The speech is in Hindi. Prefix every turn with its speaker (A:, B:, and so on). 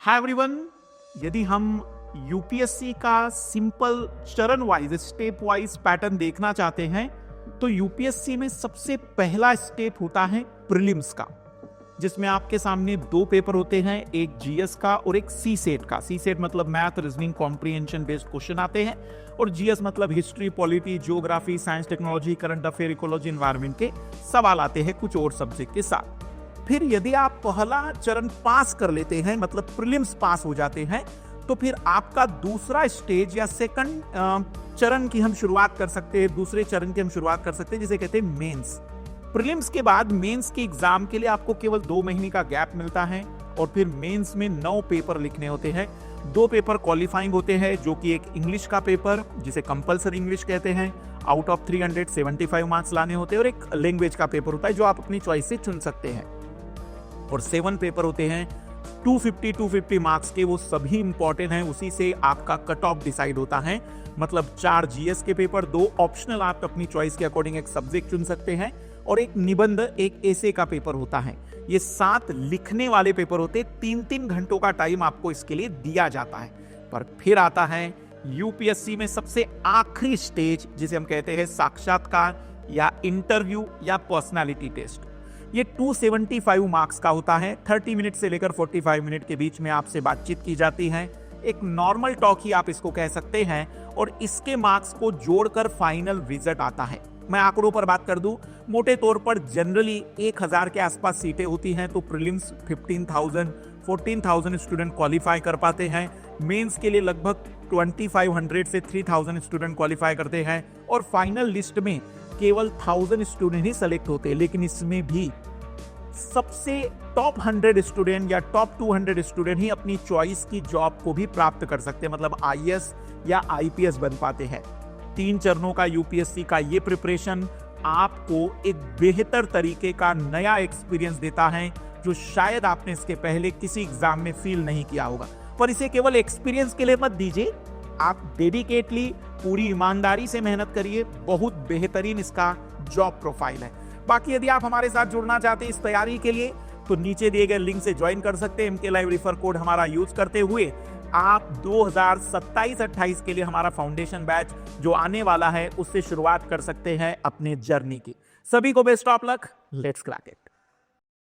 A: हाय एवरीवन, यदि हम यूपीएससी का सिंपल चरण वाइज स्टेप वाइज पैटर्न देखना चाहते हैं तो यूपीएससी में सबसे पहला स्टेप होता है प्रीलिम्स का, जिसमें आपके सामने दो पेपर होते हैं, एक जीएस का और एक सी सेट का। सी सेट मतलब math reasoning comprehension based question आते हैं और जीएस मतलब history, polity, geography, science, technology, current affair, ecology, environment के सवाल आते हैं कुछ और सब्जेक्ट के साथ। फिर यदि आप पहला चरण पास कर लेते हैं, मतलब प्रीलिम्स पास हो जाते हैं, तो फिर आपका दूसरा स्टेज या सेकंड चरण की हम शुरुआत कर सकते हैं, दूसरे चरण की हम शुरुआत कर सकते हैं जिसे कहते हैं मेंस। प्रीलिम्स के बाद मेंस के एग्जाम के लिए आपको केवल 2 महीने का गैप मिलता है और फिर मेंस में 9 पेपर लिखने होते हैं। 2 पेपर क्वालिफाइंग होते हैं, जो कि एक इंग्लिश का पेपर जिसे कंपलसरी इंग्लिश कहते हैं, आउट ऑफ 375 मार्क्स लाने होते हैं, और एक लैंग्वेज का पेपर होता है जो आप अपनी चॉइस से चुन सकते हैं। और 7 पेपर होते हैं 250 मार्क्स के, वो सभी इंपॉर्टेंट हैं, उसी से आपका कट ऑफ डिसाइड होता है। मतलब 4 जीएस के पेपर, 2 ऑप्शनल, आप अपनी चॉइस के अकॉर्डिंग एक सब्जेक्ट चुन सकते हैं, और एक निबंध, एक एसे का पेपर होता है। ये 7 लिखने वाले पेपर होते हैं। 3-3 घंटों का टाइम आपको इसके लिए दिया जाता है। पर फिर आता है यूपीएससी में सबसे आखिरी स्टेज, जिसे हम कहते हैं साक्षात्कार या इंटरव्यू या पर्सनालिटी टेस्ट। ये 275 मार्क्स का होता है। 30 मिनट से लेकर 45 मिनट के बीच में आपसे बातचीत की जाती है। एक नॉर्मल टॉक ही आप इसको कह सकते हैं, और इसके मार्क्स को जोड़कर फाइनल रिजल्ट आता है। मैं आंकड़ों पर बात कर दूं, मोटे तौर पर जनरली 1000 के आसपास सीटें होती हैं, तो प्रीलिम्स 14,000 स्टूडेंट क्वालिफाई कर पाते हैं। मेंस के लिए लगभग 2500 से 3000 स्टूडेंट क्वालिफाई करते हैं, और फाइनल लिस्ट में केवल 1000 स्टूडेंट ही सेलेक्ट होते हैं। लेकिन इसमें भी सबसे टॉप 100 स्टूडेंट या टॉप 200 स्टूडेंट ही अपनी चॉइस की जॉब को भी प्राप्त कर सकते हैं, मतलब आईएएस या आईपीएस बन पाते हैं। 3 चरणों का यूपीएससी का ये प्रिपरेशन आपको एक बेहतर तरीके का नया एक्सपीरियंस देता है, जो शायद आपने इसके पहले किसी एग्जाम में फील नहीं किया होगा। पर इसे केवल एक्सपीरियंस के लिए मत दीजिए, आप डेडिकेटली, पूरी ईमानदारी से मेहनत करिए। बहुत बेहतरीन इसका जॉब प्रोफाइल है। बाकी यदि आप हमारे साथ जुड़ना चाहते हैं इस तैयारी के लिए, तो नीचे दिए गए लिंक से ज्वाइन कर सकते हैं। MK Live रेफर कोड हमारा यूज करते हुए आप 2027-28 के लिए हमारा फाउंडेशन बैच जो आने वाला है, उससे शुरुआत कर सकते हैं अपने जर्नी की। सभी को best of luck, let's crack it.